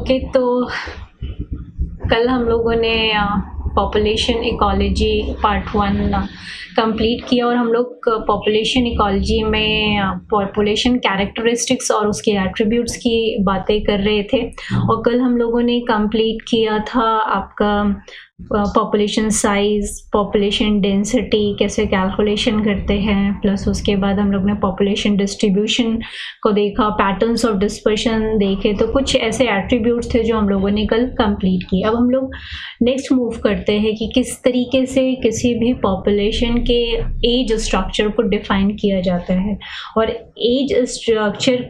Okay, तो कल हम लोगों ने पॉपुलेशन इकोलॉजी पार्ट 1 कंप्लीट किया और हम लोग पॉपुलेशन इकोलॉजी में पॉपुलेशन कैरेक्टरिस्टिक्स और उसके एट्रीब्यूट्स की बातें कर रहे थे। और कल हम लोगों ने कंप्लीट किया था आपका पॉपुलेशन साइज, पॉपुलेशन डेंसिटी कैसे कैलकुलेशन करते हैं, प्लस उसके बाद हम लोग ने पॉपुलेशन डिस्ट्रीब्यूशन को देखा, पैटर्न्स ऑफ डिस्पर्शन देखे। तो कुछ ऐसे एट्रीब्यूट्स थे जो हम लोगों ने कल कंप्लीट किए। अब हम लोग नेक्स्ट मूव करते हैं कि किस तरीके से किसी भी पॉपुलेशन के एज स्ट्रक्चर को डिफाइन किया जाता है। और एज स्ट्रक्चर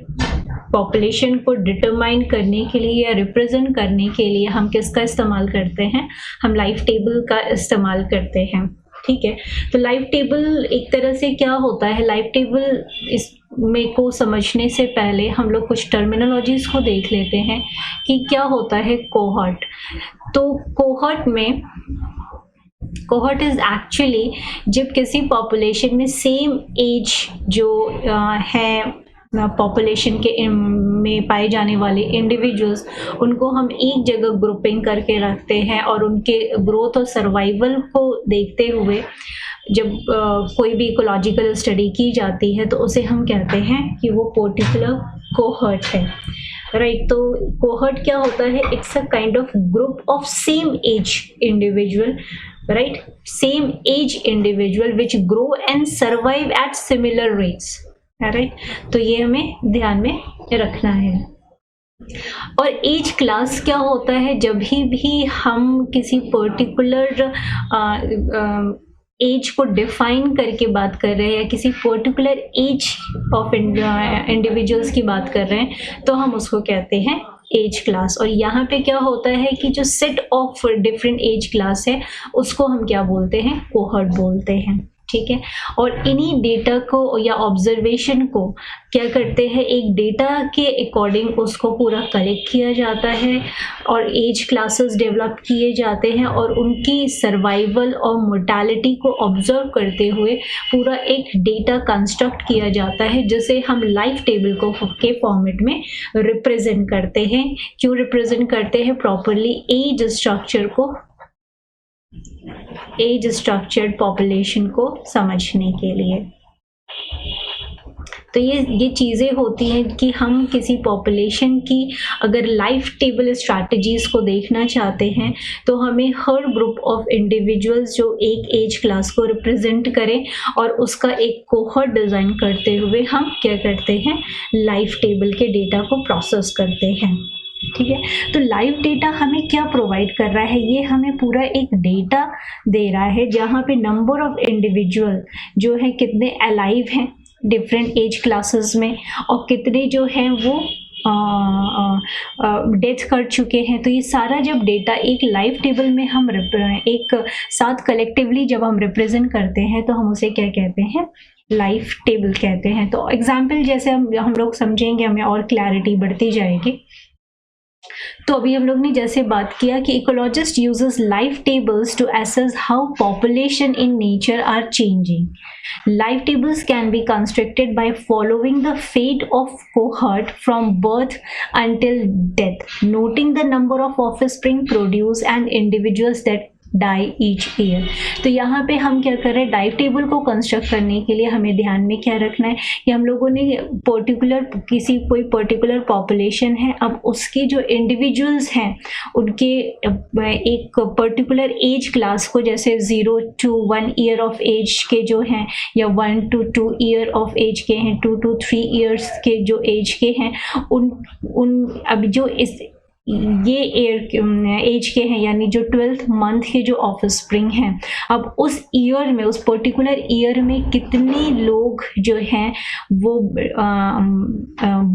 पॉपुलेशन को डिटरमाइन करने के लिए या रिप्रेजेंट करने के लिए हम किसका इस्तेमाल करते हैं? हम लाइफ टेबल का इस्तेमाल करते हैं। ठीक है, तो लाइफ टेबल एक तरह से क्या होता है? लाइफ टेबल इसमें को समझने से पहले हम लोग कुछ टर्मिनोलॉजीज को देख लेते हैं कि क्या होता है कोहॉर्ट। तो कोहॉर्ट इज एक्चुअली जब किसी पॉपुलेशन में सेम एज जो है पॉपुलेशन के में पाए जाने वाले इंडिविजुअल्स, उनको हम एक जगह ग्रुपिंग करके रखते हैं और उनके ग्रोथ और सर्वाइवल को देखते हुए जब कोई भी इकोलॉजिकल स्टडी की जाती है तो उसे हम कहते हैं कि वो पर्टिकुलर कोहॉर्ट है। राइट, तो कोहॉर्ट क्या होता है? It's a kind of group of same age individual, right, same age individual which grow and survive at similar rates. Right, तो ये हमें ध्यान में रखना है। और एज क्लास क्या होता है? जब भी हम किसी पर्टिकुलर एज को डिफाइन करके बात कर रहे हैं या किसी पर्टिकुलर एज ऑफ इंडिविजुअल्स की बात कर रहे हैं तो हम उसको कहते हैं एज क्लास। और यहाँ पे क्या होता है कि जो set of different age class है उसको हम क्या बोलते हैं? कोहॉर्ट बोलते हैं। ठीक है, और इन्हीं डेटा को या ऑब्जर्वेशन को क्या करते हैं? एक डेटा के अकॉर्डिंग उसको पूरा कलेक्ट किया जाता है और एज क्लासेस डेवलप किए जाते हैं और उनकी सर्वाइवल और मोर्टेलिटी को ऑब्जर्व करते हुए पूरा एक डेटा कंस्ट्रक्ट किया जाता है जिसे हम लाइफ टेबल को के फॉर्मेट में रिप्रेजेंट करते हैं। क्यों रिप्रेजेंट करते हैं? प्रॉपरली एज स्ट्रक्चर्ड पॉपुलेशन को समझने के लिए। तो ये चीज़ें होती हैं कि हम किसी पॉपुलेशन की अगर लाइफ टेबल स्ट्रैटेजीज को देखना चाहते हैं तो हमें हर ग्रुप ऑफ इंडिविजुअल्स जो एक एज क्लास को रिप्रेजेंट करें और उसका एक कोहॉर्ट डिज़ाइन करते हुए हम क्या करते हैं? लाइफ टेबल के डेटा को प्रोसेस करते हैं। ठीक है, तो लाइव डेटा हमें क्या प्रोवाइड कर रहा है? ये हमें पूरा एक डेटा दे रहा है जहाँ पे नंबर ऑफ इंडिविजुअल जो है कितने अलाइव हैं डिफरेंट एज क्लासेस में और कितने जो हैं वो डेथ कर चुके हैं। तो ये सारा जब डेटा एक लाइव टेबल में हम एक साथ कलेक्टिवली जब हम रिप्रेजेंट करते हैं तो हम उसे क्या कहते हैं? लाइफ टेबल कहते हैं। तो एग्जाम्पल जैसे हम लोग समझेंगे, हमें और क्लैरिटी बढ़ती जाएगी। तो अभी हम लोग ने जैसे बात किया कि ecologist uses life tables to assess how population in nature are changing. Life tables can be constructed by following the fate of cohort from birth until death, noting the number of offspring produced and individuals that die each year। तो यहाँ पे हम क्या कर रहे हैं? Life table को construct करने के लिए हमें ध्यान में क्या रखना है कि हम लोगों ने कोई पर्टिकुलर पॉपुलेशन है, अब उसके जो इंडिविजुअल्स हैं उनके एक पर्टिकुलर एज क्लास को, जैसे 0 to 1 year ऑफ एज के जो हैं या 1 to 2 year ऑफ एज के हैं, 2 to 3 years के जो एज के हैं, उन अभी जो ये एज के हैं यानी जो 12th मंथ के जो ऑफस्प्रिंग हैं, अब उस ईयर में, उस पर्टिकुलर ईयर में कितने लोग जो हैं वो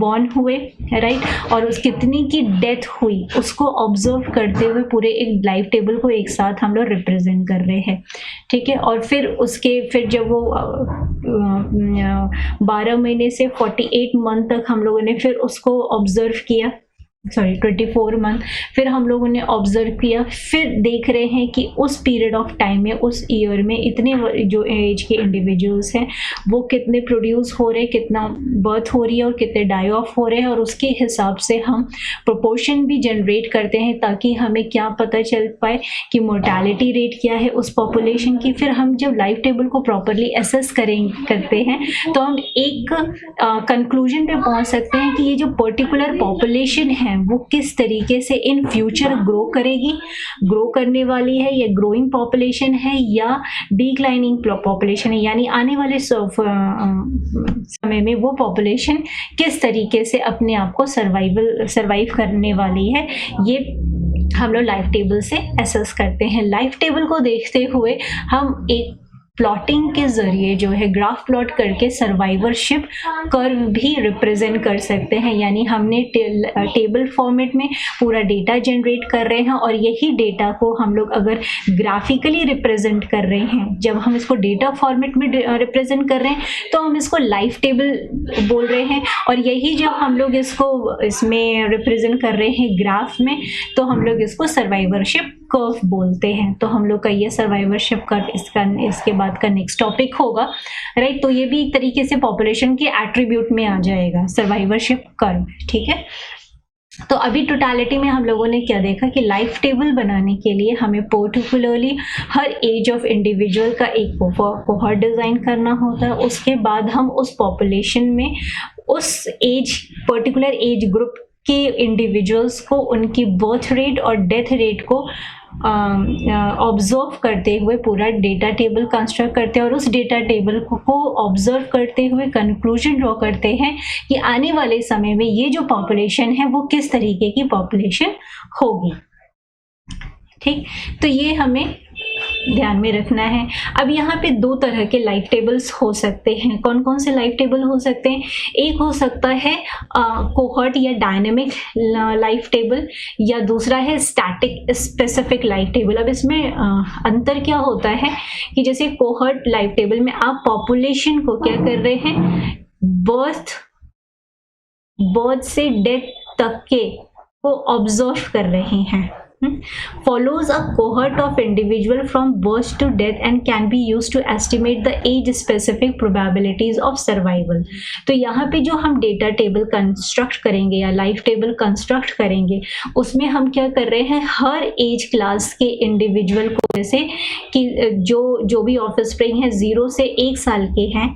बॉर्न हुए, राइट, और उस कितनी की डेथ हुई उसको ऑब्जर्व करते हुए पूरे एक लाइफ टेबल को एक साथ हम लोग रिप्रेजेंट कर रहे हैं। ठीक है, और फिर जब वो 12 महीने से 48 मंथ तक हम लोगों ने फिर उसको ऑब्जर्व किया। 24 मंथ, फिर हम लोगों ने ऑब्जर्व किया, फिर देख रहे हैं कि उस पीरियड ऑफ टाइम में, उस ईयर में इतने जो एज के इंडिविजुअल्स हैं वो कितने प्रोड्यूस हो रहे हैं, कितना बर्थ हो रही है और कितने डाई ऑफ हो रहे हैं, और उसके हिसाब से हम प्रोपोर्शन भी जनरेट करते हैं ताकि हमें क्या पता चल पाए कि मोर्टेलिटी रेट क्या है उस पॉपुलेशन की। फिर हम जब लाइफ टेबल को प्रॉपरली एसेस करते हैं तो हम एक कंक्लूजन पे पहुंच सकते हैं कि ये जो पर्टिकुलर पॉपुलेशन है वो किस तरीके से इन फ्यूचर ग्रो करेगी, ग्रो करने वाली है, या ग्रोइंग पॉपुलेशन है या डिक्लाइनिंग पॉपुलेशन है, यानी आने वाले समय में वो पॉपुलेशन किस तरीके से अपने आप को सर्वाइव करने वाली है, ये हम लोग लाइफ टेबल से एसेस करते हैं। लाइफ टेबल को देखते हुए हम एक प्लॉटिंग के जरिए जो है ग्राफ प्लॉट करके सर्वाइवरशिप कर्व भी रिप्रेजेंट कर सकते हैं, यानी हमने टेबल फॉर्मेट में पूरा डेटा जनरेट कर रहे हैं और यही डेटा को हम लोग अगर ग्राफिकली रिप्रेजेंट कर रहे हैं, जब हम इसको डेटा फॉर्मेट में रिप्रेजेंट कर रहे हैं तो हम इसको लाइफ टेबल बोल रहे हैं, और यही जब हम लोग इसको इसमें रिप्रेजेंट कर रहे हैं ग्राफ में तो हम लोग इसको सर्वाइवरशिप कर्व बोलते हैं। तो हम लोग का ये सर्वाइवरशिप कर्व इसके बाद का नेक्स्ट टॉपिक होगा, राइट। तो ये भी एक तरीके से पॉपुलेशन के एट्रीब्यूट में आ जाएगा, सर्वाइवरशिप कर्व, ठीक है। तो अभी टोटलिटी में हम लोगों ने क्या देखा कि लाइफ टेबल बनाने के लिए हमें पर्टिकुलरली हर एज ऑफ इंडिविजुअल का एक कोहॉर्ट डिजाइन करना होता है। उसके बाद हम उस पॉपुलेशन में उस एज पर्टिकुलर एज ग्रुप के इंडिविजुअल्स को उनकी बर्थ रेट और डेथ रेट को ऑब्जर्व करते हुए पूरा डेटा टेबल कंस्ट्रक्ट करते हैं, और उस डेटा टेबल को ऑब्जर्व करते हुए कंक्लूजन ड्रॉ करते हैं कि आने वाले समय में ये जो पॉपुलेशन है वो किस तरीके की पॉपुलेशन होगी, ठीक। तो ये हमें ध्यान में रखना है। अब यहाँ पे दो तरह के लाइफ टेबल्स हो सकते हैं। कौन कौन से लाइफ टेबल हो सकते हैं? एक हो सकता है कोहॉर्ट या डायनेमिक लाइफ टेबल, या दूसरा है स्टैटिक स्पेसिफिक लाइफ टेबल। अब इसमें अंतर क्या होता है कि जैसे कोहॉर्ट लाइफ टेबल में आप पॉपुलेशन को क्या कर रहे हैं, बर्थ से डेथ तक के को ऑब्जर्व कर रहे हैं। follows a cohort of individual from birth to death and can be used to estimate the age specific probabilities of survival। तो यहाँ पे जो हम डेटा टेबल कंस्ट्रक्ट करेंगे या लाइफ टेबल कंस्ट्रक्ट करेंगे उसमें हम क्या कर रहे हैं, हर एज क्लास के इंडिविजुअल को, जैसे कि जो भी ऑफस्प्रिंग है 0 से 1 साल के हैं,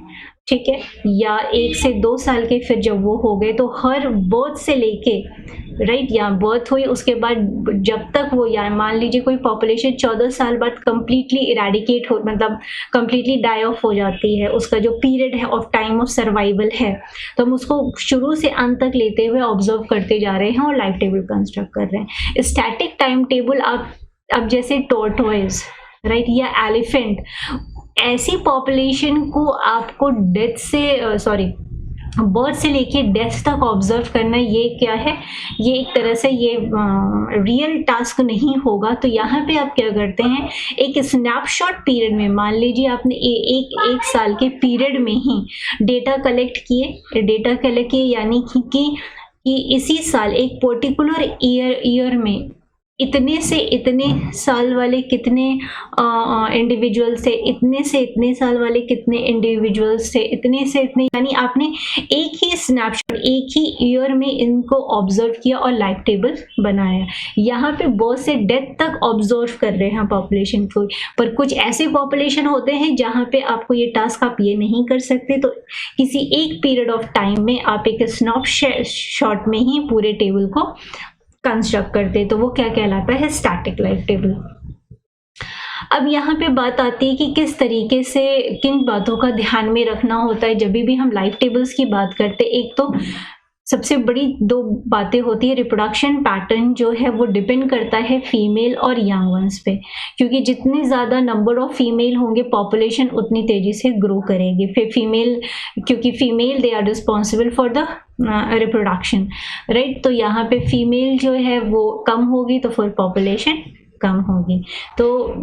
ठीक है, या 1 से 2 साल के, फिर जब वो हो गए तो हर बर्थ से लेके राइट, या बर्थ हुई उसके बाद जब तक वो, या मान लीजिए कोई पॉपुलेशन 14 साल बाद कंप्लीटली इरेडिकेट हो, मतलब कंप्लीटली डाई ऑफ हो जाती है, उसका जो पीरियड है ऑफ टाइम ऑफ सर्वाइवल है, तो हम उसको शुरू से अंत तक लेते हुए ऑब्जर्व करते जा रहे हैं और लाइफ टेबल कंस्ट्रक्ट कर रहे हैं। स्टैटिक टाइम टेबल अब जैसे टॉर्टोइज राइट या एलिफेंट, ऐसी पॉपुलेशन को आपको डेथ से बर्थ से लेके डेथ तक ऑब्जर्व करना, ये क्या है, ये एक तरह से ये रियल टास्क नहीं होगा। तो यहाँ पे आप क्या करते हैं, एक स्नैपशॉट पीरियड में, मान लीजिए आपने एक साल के पीरियड में ही डेटा कलेक्ट किए, यानी कि इसी साल एक पर्टिकुलर ईयर में इतने से इतने साल वाले कितने इंडिविजुअल थे, इतने से इतने साल वाले कितने इंडिविजुअल्स थे, इतने से इतने, यानी आपने एक ही स्नैपशॉट एक ही ईयर में इनको ऑब्जर्व किया और लाइफ टेबल बनाया। यहाँ पे बर्थ से डेथ तक ऑब्जर्व कर रहे हैं पॉपुलेशन को, पर कुछ ऐसे पॉपुलेशन होते हैं जहाँ पे आपको ये टास्क आप ये नहीं कर सकते, तो किसी एक पीरियड ऑफ टाइम में आप एक स्नैपशॉट में ही पूरे टेबल को कंस्ट्रक्ट करते, तो वो क्या कहलाता है, स्टैटिक लाइफ टेबल। अब यहाँ पे बात आती है कि किस तरीके से किन बातों का ध्यान में रखना होता है जब भी हम लाइफ टेबल्स की बात करते। एक तो सबसे बड़ी 2 बातें होती है, रिप्रोडक्शन पैटर्न जो है वो डिपेंड करता है फीमेल और यंग वंस पे, क्योंकि जितने ज़्यादा नंबर ऑफ फीमेल होंगे पॉपुलेशन उतनी तेज़ी से ग्रो करेगी। फिर फीमेल, क्योंकि female they are responsible for the reproduction right, तो यहाँ पे फीमेल जो है वो कम होगी तो फिर पॉपुलेशन कम होगी। तो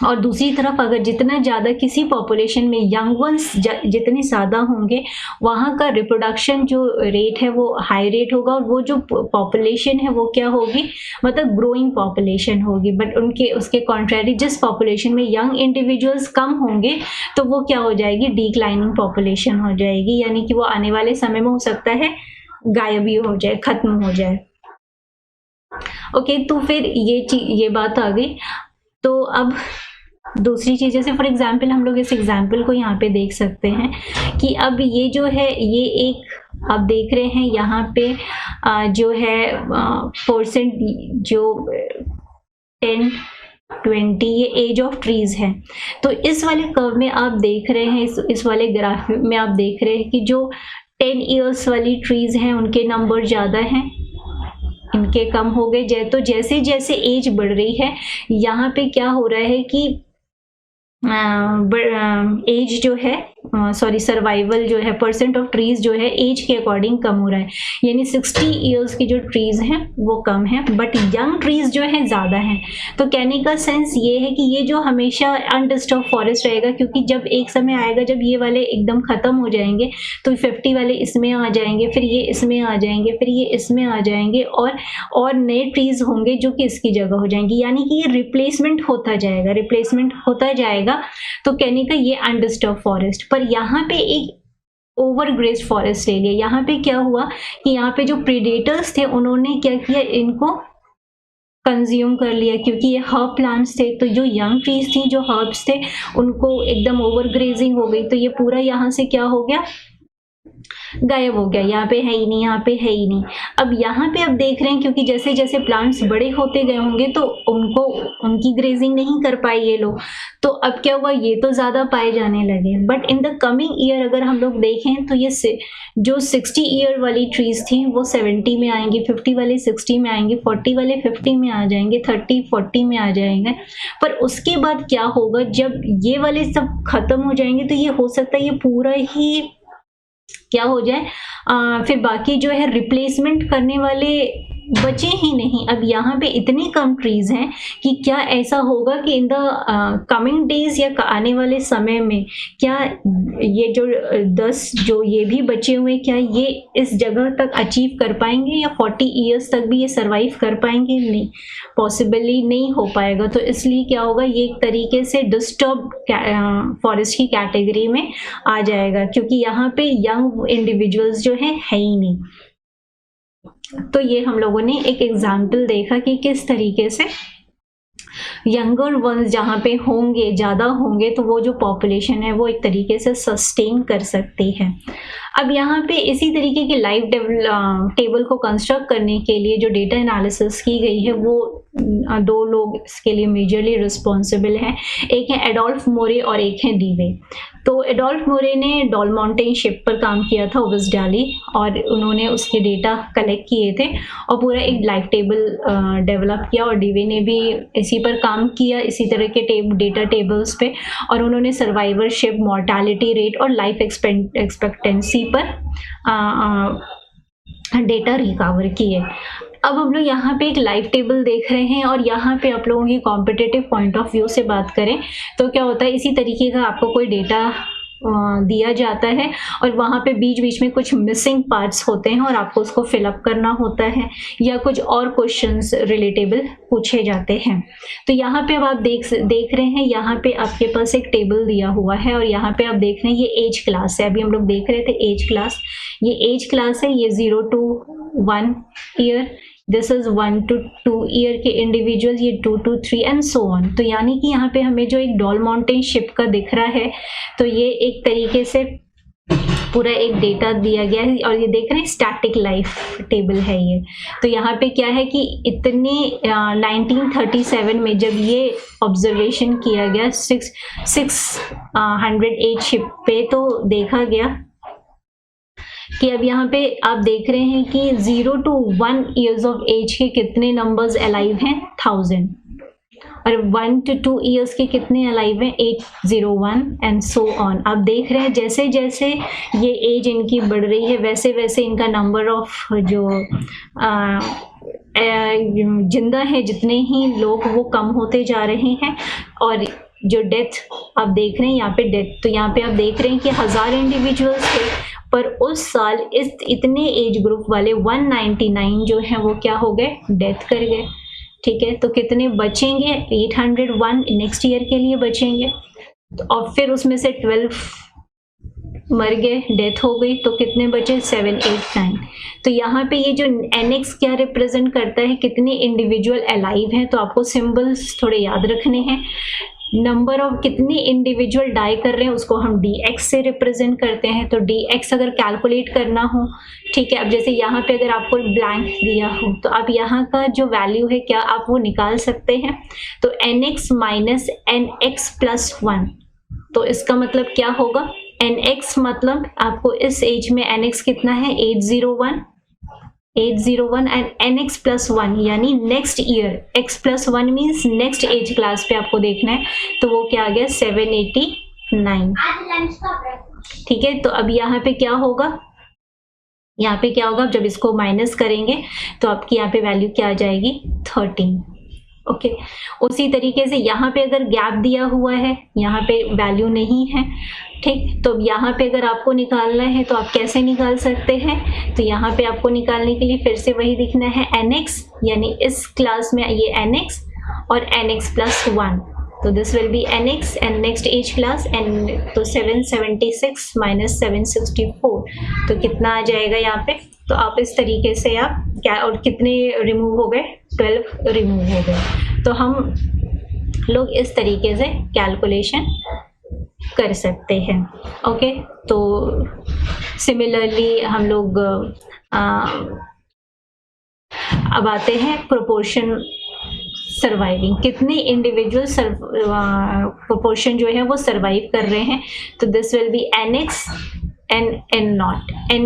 और दूसरी तरफ अगर जितना ज़्यादा किसी पॉपुलेशन में यंग वंस जितने ज़्यादा होंगे, वहाँ का रिप्रोडक्शन जो रेट है वो हाई रेट होगा, और वो जो पॉपुलेशन है वो क्या होगी, मतलब ग्रोइंग पॉपुलेशन होगी। बट उनके उसके कॉन्ट्रैरी जिस पॉपुलेशन में यंग इंडिविजुअल्स कम होंगे तो वो क्या हो जाएगी, डिक्लाइनिंग पॉपुलेशन हो जाएगी, यानी कि वो आने वाले समय में हो सकता है गायब ही हो जाए, खत्म हो जाए। ओके, तो फिर ये बात आ गई। तो अब दूसरी चीज़, जैसे फॉर एग्जांपल हम लोग इस एग्जांपल को यहाँ पे देख सकते हैं कि अब ये जो है ये एक आप देख रहे हैं यहाँ पे जो है परसेंट जो 10 20 ये एज ऑफ ट्रीज है। तो इस वाले कर्व में आप देख रहे हैं, इस वाले ग्राफ में आप देख रहे हैं कि जो 10 इयर्स वाली ट्रीज हैं उनके नंबर ज़्यादा हैं, इनके कम हो गए। तो जैसे जैसे एज बढ़ रही है यहाँ पे क्या हो रहा है कि एज जो है सर्वाइवल जो है परसेंट ऑफ ट्रीज जो है एज के अकॉर्डिंग कम हो रहा है, यानी 60 इयर्स की जो ट्रीज हैं वो कम है, बट यंग ट्रीज जो है ज़्यादा हैं। तो कहने का सेंस ये है कि ये जो हमेशा अनडिस्टर्ब फॉरेस्ट रहेगा, क्योंकि जब एक समय आएगा जब ये वाले एकदम ख़त्म हो जाएंगे तो 50 वाले इसमें आ जाएंगे, फिर ये इसमें आ जाएंगे, फिर ये इसमें आ जाएंगे, और नए ट्रीज होंगे जो कि इसकी जगह हो जाएंगी, यानी कि ये रिप्लेसमेंट होता जाएगा। तो कहने का ये अनडिस्टर्ब फॉरेस्ट। पर यहाँ पे एक ओवरग्रेस्ड फॉरेस्ट ले लिया। यहाँ पे क्या हुआ कि यहाँ पे जो प्रेडेटर्स थे उन्होंने क्या किया, इनको कंज्यूम कर लिया, क्योंकि ये हर्ब प्लांट्स थे। तो जो यंग ट्रीज थी, जो हर्ब्स थे, उनको एकदम ओवरग्रेजिंग हो गई, तो ये पूरा यहाँ से क्या हो गया, गायब हो गया, यहाँ पे है ही नहीं, यहाँ पे है ही नहीं। अब यहाँ पे अब देख रहे हैं क्योंकि जैसे जैसे प्लांट्स बड़े होते गए होंगे तो उनकी ग्रेजिंग नहीं कर पाए ये लोग, तो अब क्या हुआ, ये तो ज़्यादा पाए जाने लगे। But in the coming year अगर हम लोग देखें तो ये जो 60 ईयर वाली ट्रीज थी वो 70 में आएंगी, 50 वाले 60 में आएंगे, 40 वाले 50 में आ जाएंगे, 30 40 में आ जाएंगे। पर उसके बाद क्या होगा, जब ये वाले सब खत्म हो जाएंगे तो ये हो सकता है ये पूरा ही क्या हो जाए, फिर बाकी जो है रिप्लेसमेंट करने वाले बचे ही नहीं। अब यहाँ पे इतने कम ट्रीज हैं कि क्या ऐसा होगा कि इन द कमिंग डेज या आने वाले समय में क्या ये जो 10 जो ये भी बचे हुए क्या ये इस जगह तक अचीव कर पाएंगे, या 40 ईयर्स तक भी ये सरवाइव कर पाएंगे? नहीं, पॉसिबली नहीं हो पाएगा। तो इसलिए क्या होगा, ये एक तरीके से डिस्टर्ब फॉरेस्ट की कैटेगरी में आ जाएगा, क्योंकि यहाँ पे यंग इंडिविजुअल्स जो है ही नहीं। तो ये हम लोगों ने एक एग्जाम्पल देखा कि किस तरीके से यंगर वंस जहाँ पे होंगे, ज़्यादा होंगे, तो वो जो पॉपुलेशन है वो एक तरीके से सस्टेन कर सकती है। अब यहाँ पे इसी तरीके की लाइफ टेबल को कंस्ट्रक्ट करने के लिए जो डेटा एनालिसिस की गई है वो 2 लोग इसके लिए मेजरली रिस्पॉन्सिबल हैं। एक है एडोल्फ मोरे और एक है डीवे। तो एडोल्फ मोरे ने डॉल माउंटेन शिप पर काम किया था, ओविस डाली, और उन्होंने उसके डेटा कलेक्ट किए थे और पूरा एक लाइफ टेबल डेवलप किया। और डीवे ने भी इसी पर काम किया, इसी तरह के डेटा टेबल्स पे, और उन्होंने सर्वाइवरशिप, मॉर्टैलिटी रेट और लाइफ एक्सपेक्टेंसी पर डेटा रिकवर किए। अब हम लोग यहाँ पे एक लाइफ टेबल देख रहे हैं, और यहाँ पे आप लोगों की कॉम्पिटिटिव पॉइंट ऑफ व्यू से बात करें तो क्या होता है, इसी तरीके का आपको कोई डेटा दिया जाता है और वहाँ पे बीच बीच में कुछ मिसिंग पार्ट्स होते हैं और आपको उसको फिलअप करना होता है, या कुछ और क्वेश्चंस रिलेटेबल पूछे जाते हैं। तो यहाँ पे अब आप देख रहे हैं, यहाँ पे आपके पास एक टेबल दिया हुआ है और यहाँ पे आप देख रहे हैं ये एज क्लास है। अभी हम लोग देख रहे थे एज क्लास, ये एज क्लास है, ये 0 to 1 year, this is 1 to 2 year के इंडिविजुअल, ये 2 to 3 एंड सो ऑन। तो यानी कि यहाँ पे हमें जो एक डॉल माउंटेन शिप का दिख रहा है, तो ये एक तरीके से पूरा एक डेटा दिया गया है, और ये देख रहे हैं स्टैटिक लाइफ टेबल है ये। तो यहाँ पे क्या है कि इतने 1937 में जब ये ऑब्जर्वेशन किया गया 608 शिप पे, तो देखा गया कि अब यहाँ पे आप देख रहे हैं कि 0 to 1 ईयर्स ऑफ एज के कितने नंबर्स अलाइव हैं, 1000, और 1 to 2 ईयर्स के कितने अलाइव हैं, 801 एंड सो ऑन। आप देख रहे हैं जैसे जैसे ये एज इनकी बढ़ रही है वैसे वैसे इनका नंबर ऑफ जो जिंदा हैं जितने ही लोग वो कम होते जा रहे हैं, और जो डेथ आप देख रहे हैं यहाँ पे डेथ, तो यहाँ पे आप देख रहे हैं कि 1000 इंडिविजुअल्स थे, पर उस साल इस इतने एज ग्रुप वाले 199 जो हैं वो क्या हो गए, डेथ कर गए। ठीक है, तो कितने बचेंगे, 801 नेक्स्ट ईयर के लिए बचेंगे। और फिर उसमें से 12 मर गए, डेथ हो गई, तो कितने बचे, 7, 8, 9। तो यहाँ पे ये जो NX क्या रिप्रेजेंट करता है, कितने इंडिविजुअल अलाइव हैं, तो आपको सिंबल्स थोड़े याद रखने हैं। नंबर ऑफ कितने इंडिविजुअल डाई कर रहे हैं उसको हम DX से रिप्रेजेंट करते हैं। तो DX अगर कैलकुलेट करना हो, ठीक है, अब जैसे यहाँ पे अगर आपको ब्लैंक दिया हो तो आप यहाँ का जो वैल्यू है क्या आप वो निकाल सकते हैं। तो NX माइनस NX प्लस 1, तो इसका मतलब क्या होगा, NX मतलब आपको इस एज में NX कितना है, 801 एंड NX प्लस 1 यानी next year, X plus 1 means next age class पे आपको देखना है, तो वो क्या आ गया, 789। ठीक है, तो अब यहाँ पे क्या होगा, यहाँ पे क्या होगा, जब इसको माइनस करेंगे तो आपकी यहाँ पे वैल्यू क्या आ जाएगी, 13। ओके, उसी तरीके से यहाँ पे अगर गैप दिया हुआ है, यहाँ पे वैल्यू नहीं है, ठीक, तो यहाँ पे अगर आपको निकालना है तो आप कैसे निकाल सकते हैं, तो यहाँ पे आपको निकालने के लिए फिर से वही दिखना है, NX यानी इस क्लास में ये NX और NX प्लस 1, तो this will be NX and next age class and, तो 776 माइनस 764, तो कितना आ जाएगा यहाँ पे। तो आप इस तरीके से आप क्या, और कितने रिमूव हो गए, 12 रिमूव हो गए। तो हम लोग इस तरीके से कैलकुलेशन कर सकते हैं। ओके, तो सिमिलरली हम लोग अब आते हैं प्रोपोर्शन सर्वाइविंग, कितने इंडिविजुअल प्रोपोर्शन जो है वो सर्वाइव कर रहे हैं। तो this will be NX and N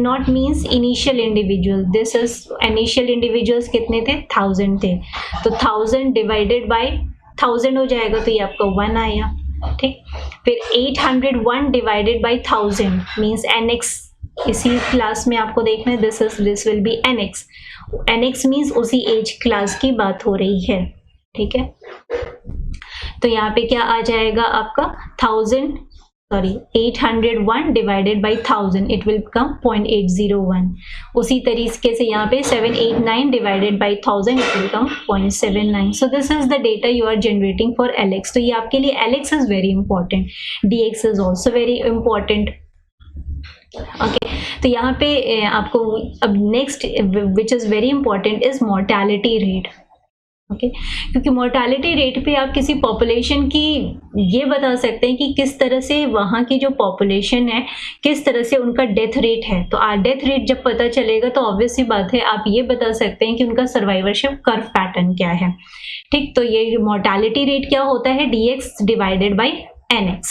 naught means initial individual, this is initial individuals कितने थे, 1000 थे, तो 1000 डिवाइडेड बाय 1000 हो जाएगा, तो ये आपका 1 आया। ठीक, फिर 801 डिवाइडेड बाय 1000 मीन्स NX, इसी क्लास में आपको देखना है, this will be NX means उसी एज क्लास की बात हो रही है। ठीक है, तो यहाँ पे क्या आ जाएगा आपका 801 divided by 1000, it will become 0.801। उसी तरीके से यहाँ पे 789 divided by 1000, it will become 0.79। So this is the data you are generating for LX। तो ये आपके लिए LX is very important, DX is also very important. Okay, तो यहाँ पे आपको अब next which is very important is mortality rate. Okay, क्योंकि मोर्टेलिटी रेट पे आप किसी पॉपुलेशन की ये बता सकते हैं कि किस तरह से वहाँ की जो पॉपुलेशन है, किस तरह से उनका डेथ रेट है। तो डेथ रेट जब पता चलेगा तो ऑब्वियस सी बात है आप ये बता सकते हैं कि उनका सर्वाइवरशिप कर्व पैटर्न क्या है। ठीक, तो ये मोर्टेलिटी रेट क्या होता है, DX डिवाइडेड बाई NX।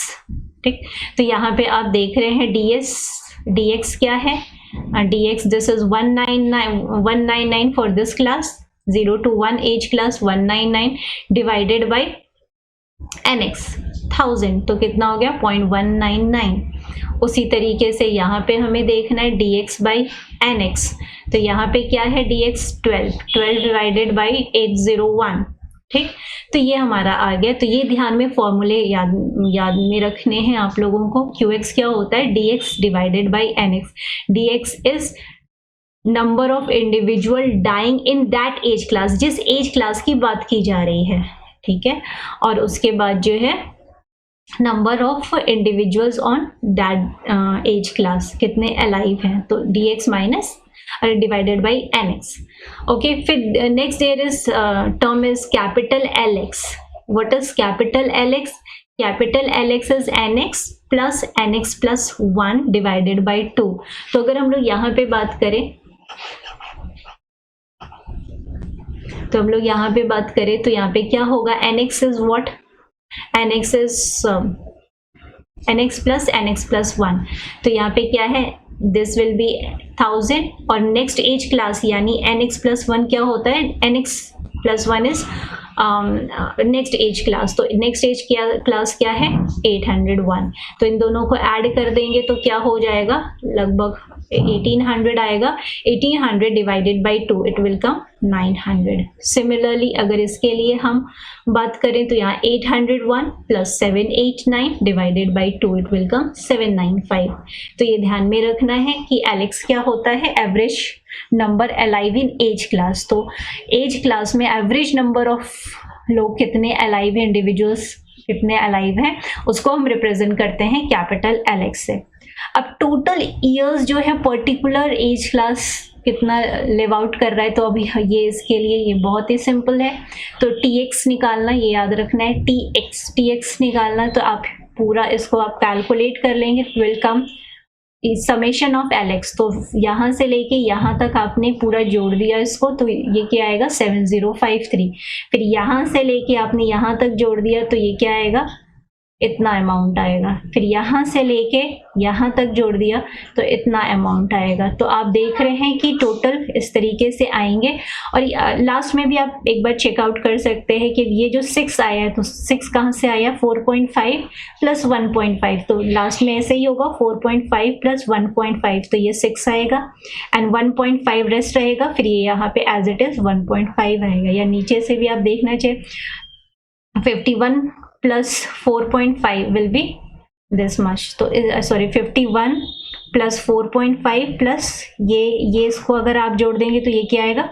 ठीक, तो यहाँ पे आप देख रहे हैं DX क्या है, DX this is 199 for this class, 0 to 1 age class 199 divided by NX 1000, तो कितना हो गया 0.199। उसी तरीके से यहाँ पे हमें देखना है DX बाई NX, तो यहाँ पे क्या है DX 12 डिवाइडेड बाई 801। ठीक, तो ये हमारा आ गया। तो ये ध्यान में फॉर्मूले याद में रखने हैं आप लोगों को। QX क्या होता है, DX divided by NX। DX is number of individual dying in that age class, जिस एज क्लास की बात की जा रही है। ठीक है, और उसके बाद जो है number of individuals on that age class, कितने अलाइव हैं, तो DX minus divided by NX। Okay, फिर next there is term is capital LX। What is capital LX? Capital LX is NX plus 1 divided by 2। तो अगर हम लोग यहाँ पे बात करें, तो यहाँ पे क्या होगा, NX is what, NX is NX plus 1। तो यहाँ पे क्या है, दिस विल बी 1000 और नेक्स्ट एज क्लास यानी NX प्लस 1 क्या होता है, NX plus 1 is next age class, तो नेक्स्ट एज क्लास क्या है 801, तो इन दोनों को ऐड कर देंगे तो क्या हो जाएगा लगभग 1800 आएगा। 1800 divided by 2 it will come 900। Similarly अगर इसके लिए हम बात करें तो यहाँ 801 plus 789 divided by 2 it will come 795। तो ये ध्यान में रखना है कि एलेक्स क्या होता है, average number alive in age class. तो एज क्लास में एवरेज नंबर ऑफ लोग कितने अलाइव हैं, इंडिविजुअल्स कितने अलाइव हैं, उसको हम रिप्रेजेंट करते हैं कैपिटल एलेक्स से। अब टोटल ईयर्स जो है पर्टिकुलर एज क्लास कितना लिव आउट कर रहा है, तो अभी ये इसके लिए ये बहुत ही सिंपल है। तो TX निकालना, ये याद रखना है, TX निकालना, तो आप पूरा इसको आप कैलकुलेट कर लेंगे, will come summation of Alex. तो यहाँ से लेके यहाँ तक आपने पूरा जोड़ दिया इसको, तो ये क्या आएगा 7053। फिर यहाँ से लेके आपने यहाँ तक जोड़ दिया तो ये क्या आएगा, इतना अमाउंट आएगा। फिर यहाँ से लेके यहाँ तक जोड़ दिया तो इतना अमाउंट आएगा। तो आप देख रहे हैं कि टोटल इस तरीके से आएंगे। और लास्ट में भी आप एक बार चेकआउट कर सकते हैं कि ये जो 6 आया है, तो 6 कहाँ से आया, 4.5 प्लस 1.5, तो लास्ट में ऐसे ही होगा 4.5 प्लस 1.5, तो ये 6 आएगा एंड 1.5 रेस्ट रहेगा। फिर ये यहाँ पे एज इट इज 1.5 आएगा, या नीचे से भी आप देखना चाहिए 51 plus 4.5 will be this much, तो सॉरी 51 plus 4.5 प्लस ये इसको अगर आप जोड़ देंगे तो ये क्या आएगा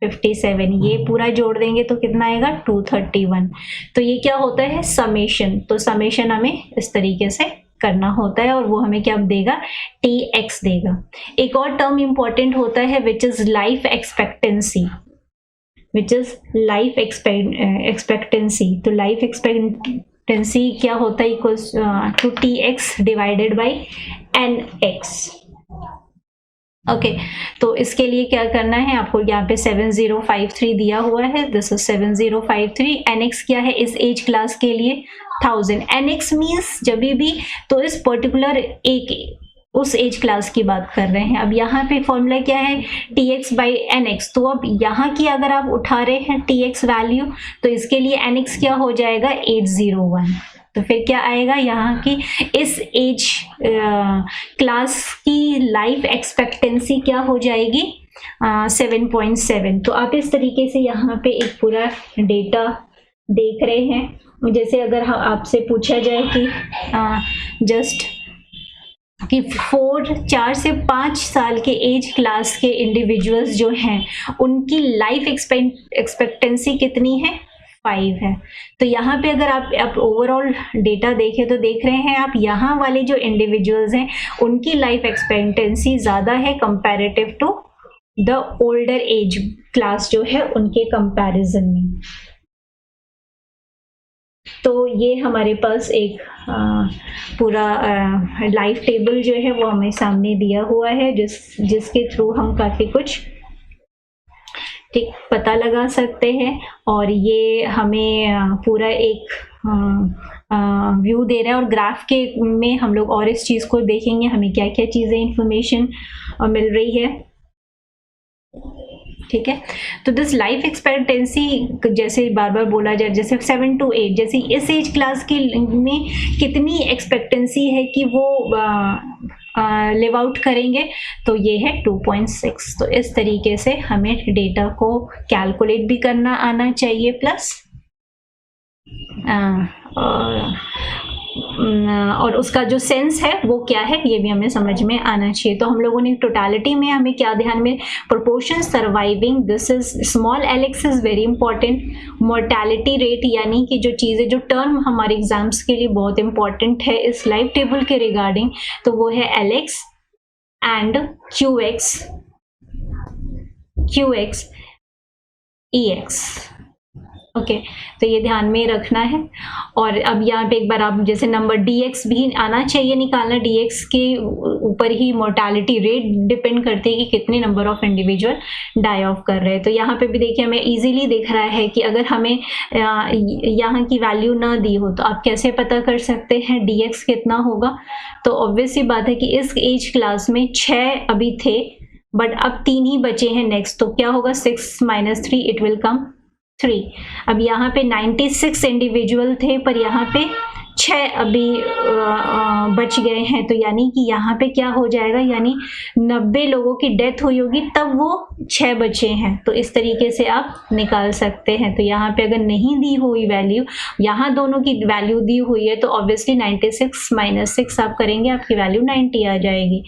57, ये पूरा जोड़ देंगे तो कितना आएगा 231। तो ये क्या होता है समेशन, तो समेशन हमें इस तरीके से करना होता है और वो हमें क्या देगा, TX देगा। एक और टर्म इंपॉर्टेंट होता है which is life expectancy, which is life expectancy। तो life expectancy क्या होता है, equals to TX divided by NX। Okay, तो इसके लिए क्या करना है आपको, यहाँ पे 7053 दिया हुआ है, दिस इज 7053। NX क्या है इस एज क्लास के लिए 1000। NX मीन्स जब भी, तो इस पर्टिकुलर एक उस एज क्लास की बात कर रहे हैं। अब यहाँ पे फॉर्मूला क्या है TX बाई NX, तो अब यहाँ की अगर आप उठा रहे हैं TX वैल्यू तो इसके लिए NX क्या हो जाएगा 801। तो फिर क्या आएगा, यहाँ की इस एज क्लास की लाइफ एक्सपेक्टेंसी क्या हो जाएगी 7.7। तो आप इस तरीके से यहाँ पे एक पूरा डेटा देख रहे हैं। जैसे अगर आपसे पूछा जाए कि जस्ट कि 4 से 5 साल के एज क्लास के इंडिविजुअल्स जो हैं उनकी लाइफ एक्सपेक्टेंसी कितनी है 5 है। तो यहाँ पे अगर आप ओवरऑल डेटा देखें तो देख रहे हैं आप, यहाँ वाले जो इंडिविजुअल्स हैं उनकी लाइफ एक्सपेक्टेंसी ज़्यादा है comparative to the older age class जो है उनके कंपैरिजन में। तो ये हमारे पास एक पूरा लाइफ टेबल जो है वो हमें सामने दिया हुआ है, जिसके थ्रू हम काफ़ी कुछ ठीक पता लगा सकते हैं। और ये हमें पूरा एक व्यू दे रहा है, और ग्राफ के में हम लोग और इस चीज़ को देखेंगे हमें क्या क्या चीज़ें इंफॉर्मेशन मिल रही है। ठीक है, तो दिस लाइफ एक्सपेक्टेंसी जैसे बार बार बोला जाए, जैसे 7 to 8, जैसे इस एज क्लास के में कितनी एक्सपेक्टेंसी है कि वो लिव आउट करेंगे, तो ये है 2.6। तो इस तरीके से हमें डेटा को कैलकुलेट भी करना आना चाहिए, प्लस और उसका जो सेंस है वो क्या है ये भी हमें समझ में आना चाहिए। तो हम लोगों ने टोटालिटी में हमें क्या ध्यान में, proportion surviving, this is small Alex is very important. Mortality rate यानी कि जो चीज़ें, जो टर्म हमारे एग्जाम्स के लिए बहुत इंपॉर्टेंट है इस लाइफ टेबल के रिगार्डिंग, तो वो है Alex and QX EX। Okay, तो ये ध्यान में रखना है। और अब यहाँ पे एक बार आप जैसे नंबर DX भी आना चाहिए निकालना, DX के ऊपर ही मोर्टालिटी रेट डिपेंड करती है कि कितने number of individual die off कर रहे हैं। तो यहाँ पे भी देखिए हमें इजीली दिख रहा है कि अगर हमें यहाँ की वैल्यू ना दी हो तो आप कैसे पता कर सकते हैं DX कितना होगा। तो ऑब्वियस सी बात है कि इस एज क्लास में 6 अभी थे बट अब 3 ही बचे हैं नेक्स्ट, तो क्या होगा 6 - 3 इट विल कम 3। अब यहाँ पे 96 इंडिविजुअल थे, पर यहाँ पे 6 अभी बच गए हैं, तो यानी कि यहाँ पे क्या हो जाएगा, यानी 90 लोगों की डेथ हुई होगी तब वो 6 बचे हैं। तो इस तरीके से आप निकाल सकते हैं। तो यहाँ पे अगर नहीं दी हुई वैल्यू, यहाँ दोनों की वैल्यू दी हुई है, तो ऑब्वियसली 96 माइनस 6 आप करेंगे, आपकी वैल्यू 90 आ जाएगी।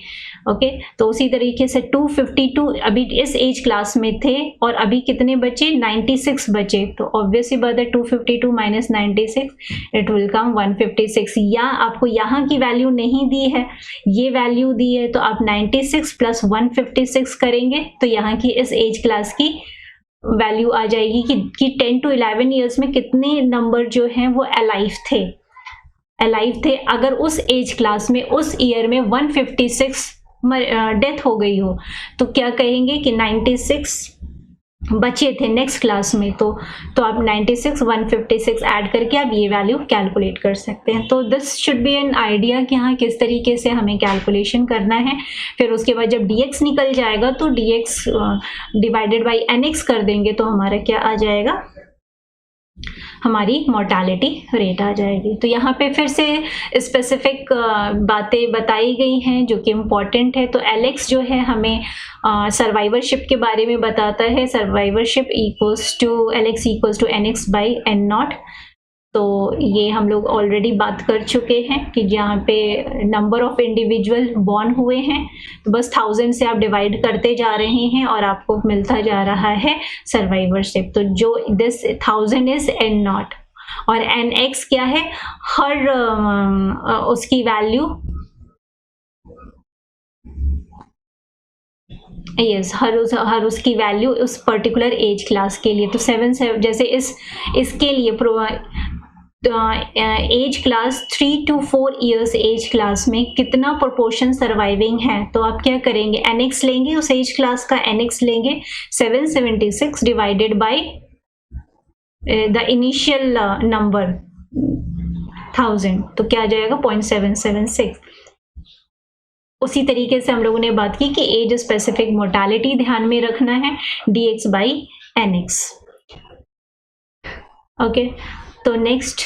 ओके, तो उसी तरीके से 252 अभी इस एज क्लास में थे और अभी कितने बचे, 96 बचे। तो ऑब्वियसली बात है 252 माइनस 96 इट विल कम 156। या आपको यहाँ की वैल्यू नहीं दी है, ये वैल्यू दी है, तो आप 96 प्लस 156 करेंगे तो यहाँ की इस एज क्लास की वैल्यू आ जाएगी कि 10 to 11 ईयर्स में कितने नंबर जो हैं वो अलाइव थे अगर उस एज क्लास में उस ईयर में 156 डेथ हो गई हो। तो क्या कहेंगे कि 96 बचे थे नेक्स्ट क्लास में, तो आप 96 156 ऐड करके आप ये वैल्यू कैलकुलेट कर सकते हैं। तो this should be an idea कि हाँ किस तरीके से हमें कैलकुलेशन करना है। फिर उसके बाद जब dx निकल जाएगा तो dx डिवाइडेड बाई nx कर देंगे तो हमारा क्या आ जाएगा, हमारी मोर्टालिटी रेट आ जाएगी। तो यहाँ पे फिर से स्पेसिफिक बातें बताई गई हैं जो कि इम्पॉर्टेंट है। तो LX जो है हमें सर्वाइवरशिप के बारे में बताता है। Survivorship equals to LX equals to NX by N0। तो ये हम लोग ऑलरेडी बात कर चुके हैं कि जहाँ पे नंबर ऑफ इंडिविजुअल बॉर्न हुए हैं तो बस 1000 से आप डिवाइड करते जा रहे हैं और आपको मिलता जा रहा है सर्वाइवरशिप। तो जो दिस 1000 इज N0 और NX क्या है, हर उसकी वैल्यू हर उसकी वैल्यू उस पर्टिकुलर एज क्लास के लिए। तो 7 जैसे इसके लिए age class 3 to 4 years age class में कितना प्रोपोर्शन सर्वाइविंग है, तो आप क्या करेंगे, NX लेंगे, उस एज क्लास का NX लेंगे 776 divided by the initial number 1000, तो क्या आ जाएगा 0.776। उसी तरीके से हम लोगों ने बात की कि एज स्पेसिफिक मोर्टालिटी ध्यान में रखना है, dx बाई NX। ओके, तो नेक्स्ट,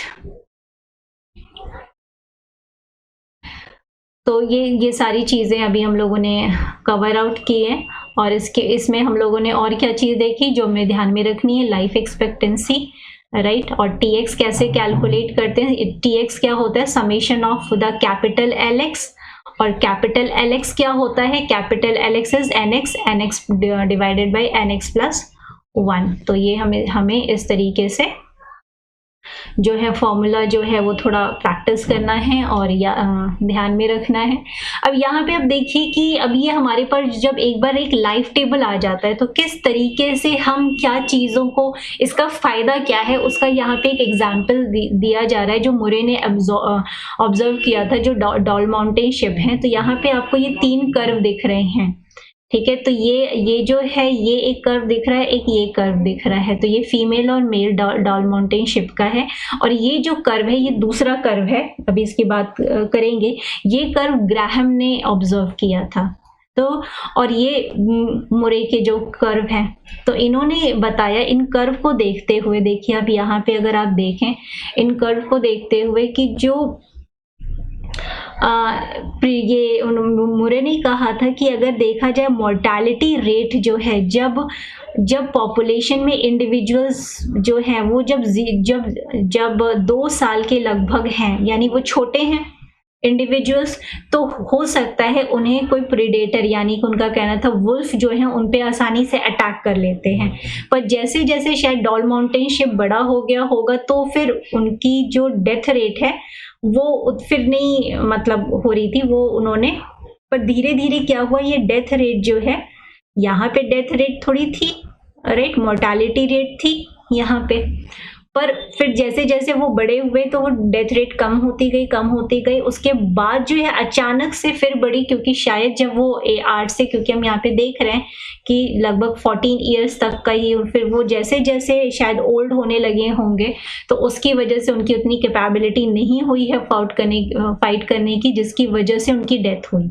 तो ये सारी चीजें अभी हम लोगों ने कवर आउट की है। और इसमें हम लोगों ने और क्या चीज देखी जो हमें ध्यान में रखनी है, लाइफ एक्सपेक्टेंसी, राइट। और TX कैसे कैलकुलेट करते हैं, TX क्या होता है, summation of the capital LX, और कैपिटल LX क्या होता है, capital LX is NX divided by NX plus 1। तो ये हमें इस तरीके से जो है फॉर्मूला जो है वो थोड़ा प्रैक्टिस करना है और ध्यान में रखना है। अब यहाँ पे आप देखिए कि अब ये हमारे पास जब एक बार एक लाइफ टेबल आ जाता है तो किस तरीके से हम क्या चीज़ों को, इसका फ़ायदा क्या है, उसका यहाँ पे एक एग्जाम्पल दिया जा रहा है जो मुरे ने ऑब्जर्व किया था, जो डॉल माउंटेन शिप है। तो यहाँ पे आपको ये 3 कर्व दिख रहे हैं, ठीक है। तो ये जो है ये एक कर्व दिख रहा है, एक ये कर्व दिख रहा है। तो ये फीमेल और मेल डॉल माउंटेन शिप का है, और ये जो कर्व है ये दूसरा कर्व है, अभी इसकी बात करेंगे। ये कर्व ग्राहम ने ऑब्जर्व किया था, तो और ये मुरे के जो कर्व हैं, तो इन्होंने बताया, इन कर्व को देखते हुए, देखिए अब यहाँ पे अगर आप देखें इन कर्व को देखते हुए कि जो ये मुरे ने कहा था कि अगर देखा जाए मोर्टालिटी रेट जो है, जब पॉपुलेशन में इंडिविजुअल्स जो हैं वो जब 2 साल के लगभग हैं, यानी वो छोटे हैं इंडिविजुअल्स, तो हो सकता है उन्हें कोई प्रीडेटर, यानी कि उनका कहना था वुल्फ जो है उन पे आसानी से अटैक कर लेते हैं। पर जैसे जैसे शायद डॉल माउंटेन शिप बड़ा हो गया होगा तो फिर उनकी जो डेथ रेट है वो फिर नहीं मतलब हो रही थी, वो उन्होंने, पर धीरे धीरे क्या हुआ, ये डेथ रेट जो है, यहाँ पे डेथ रेट थोड़ी थी, राइट, मोर्टालिटी रेट थी यहाँ पे, पर फिर जैसे जैसे वो बड़े हुए तो वो डेथ रेट कम होती गई। उसके बाद जो है अचानक से फिर बढ़ी, क्योंकि शायद जब वो 8 से, क्योंकि हम यहाँ पे देख रहे हैं कि लगभग 14 इयर्स तक का ही, फिर वो जैसे जैसे शायद ओल्ड होने लगे होंगे तो उसकी वजह से उनकी उतनी कैपेबिलिटी नहीं हुई है फाइट करने की, जिसकी वजह से उनकी डेथ हुई,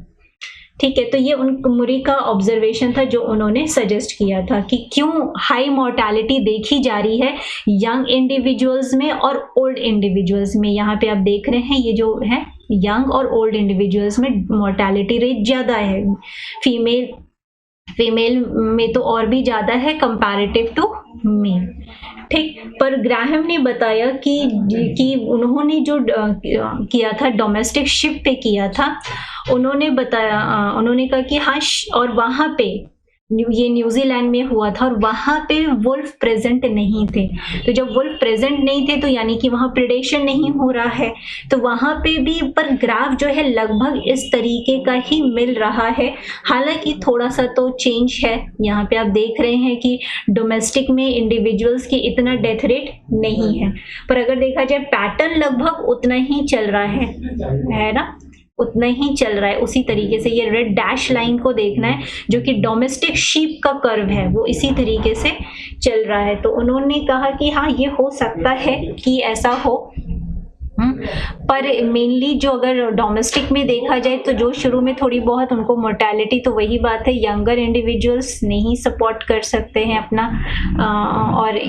ठीक है, तो ये उन मुरी का ऑब्जर्वेशन था जो उन्होंने सजेस्ट किया था कि क्यों हाई मोर्टालिटी देखी जा रही है यंग इंडिविजुअल्स में और ओल्ड इंडिविजुअल्स में। यहाँ पे आप देख रहे हैं ये जो है यंग और ओल्ड इंडिविजुअल्स में मोर्टालिटी रेट ज़्यादा है, फीमेल में तो और भी ज़्यादा है कंपैरेटिव टू मेल। ठीक, पर ग्राहम ने बताया कि उन्होंने जो किया था डोमेस्टिक शिप पे किया था, उन्होंने कहा कि हाँ, और वहाँ पे ये न्यूजीलैंड में हुआ था और वहाँ पे वुल्फ प्रेजेंट नहीं थे। तो जब वुल्फ प्रेजेंट नहीं थे तो यानी कि वहाँ प्रेडेशन नहीं हो रहा है, तो वहाँ पे भी पर ग्राफ जो है लगभग इस तरीके का ही मिल रहा है। हालांकि थोड़ा सा तो चेंज है, यहाँ पे आप देख रहे हैं कि डोमेस्टिक में इंडिविजुअल्स की इतना डेथ रेट नहीं है, पर अगर देखा जाए पैटर्न लगभग उतना ही चल रहा है ना, उतना ही चल रहा है। उसी तरीके से ये रेड डैश लाइन को देखना है जो कि डोमेस्टिक शीप का कर्व है, वो इसी तरीके से चल रहा है। तो उन्होंने कहा कि हाँ, ये हो सकता है कि ऐसा हो, पर मेनली जो अगर डोमेस्टिक में देखा जाए तो जो शुरू में थोड़ी बहुत उनको मोर्टेलिटी, तो वही बात है यंगर इंडिविजुअल्स नहीं सपोर्ट कर सकते हैं अपना, और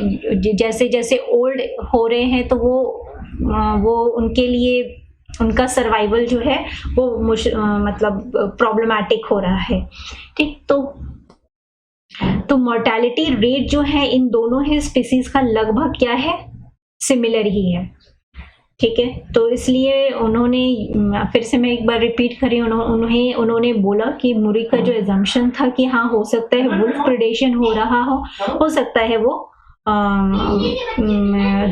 जैसे जैसे ओल्ड हो रहे हैं तो वो उनके लिए उनका सर्वाइवल जो है वो मतलब प्रॉब्लमैटिक हो रहा है। ठीक, तो मोर्टेलिटी रेट जो है इन दोनों ही स्पीसीज का लगभग क्या है, सिमिलर ही है। ठीक है, तो इसलिए उन्होंने, फिर से मैं एक बार रिपीट करी, उन्होंने बोला कि मुरी का जो एजम्पशन था कि हाँ हो सकता है वुल्फ प्रेडेशन हो रहा हो सकता है वो